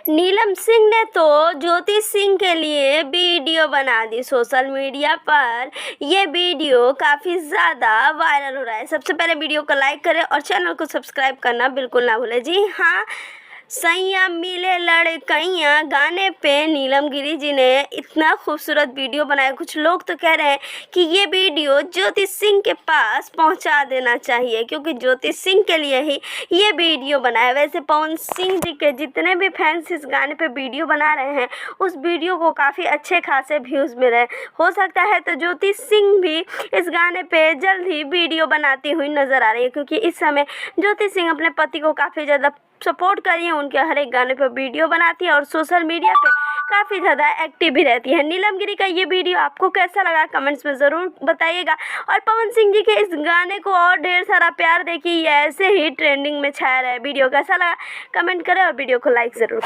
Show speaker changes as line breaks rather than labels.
नीलम सिंह ने तो ज्योति सिंह के लिए वीडियो बना दी सोशल मीडिया पर। ये वीडियो काफ़ी ज़्यादा वायरल हो रहा है। सबसे पहले वीडियो को लाइक करें और चैनल को सब्सक्राइब करना बिल्कुल ना भूलें। जी हाँ, सैया मिले लड़कैया गाने पे नीलम गिरी जी ने इतना खूबसूरत वीडियो बनाया। कुछ लोग तो कह रहे हैं कि ये वीडियो ज्योति सिंह के पास पहुंचा देना चाहिए, क्योंकि ज्योति सिंह के लिए ही ये वीडियो बनाया। वैसे पवन सिंह जी के जितने भी फैंस इस गाने पे वीडियो बना रहे हैं, उस वीडियो को काफ़ी अच्छे खासे व्यूज़ मिल रहे हैं। हो सकता है तो ज्योति सिंह भी इस गाने पे जल्द ही वीडियो बनाती हुई नज़र आ रही है, क्योंकि इस समय ज्योति सिंह अपने पति को काफ़ी ज़्यादा सपोर्ट करी है। उनके हर एक गाने पर वीडियो बनाती है और सोशल मीडिया पे काफ़ी ज़्यादा एक्टिव भी रहती है। नीलम गिरी का ये वीडियो आपको कैसा लगा कमेंट्स में ज़रूर बताइएगा, और पवन सिंह जी के इस गाने को और ढेर सारा प्यार देखिए, ये ऐसे ही ट्रेंडिंग में छाया रहे। वीडियो कैसा लगा कमेंट करें और वीडियो को लाइक ज़रूर करें।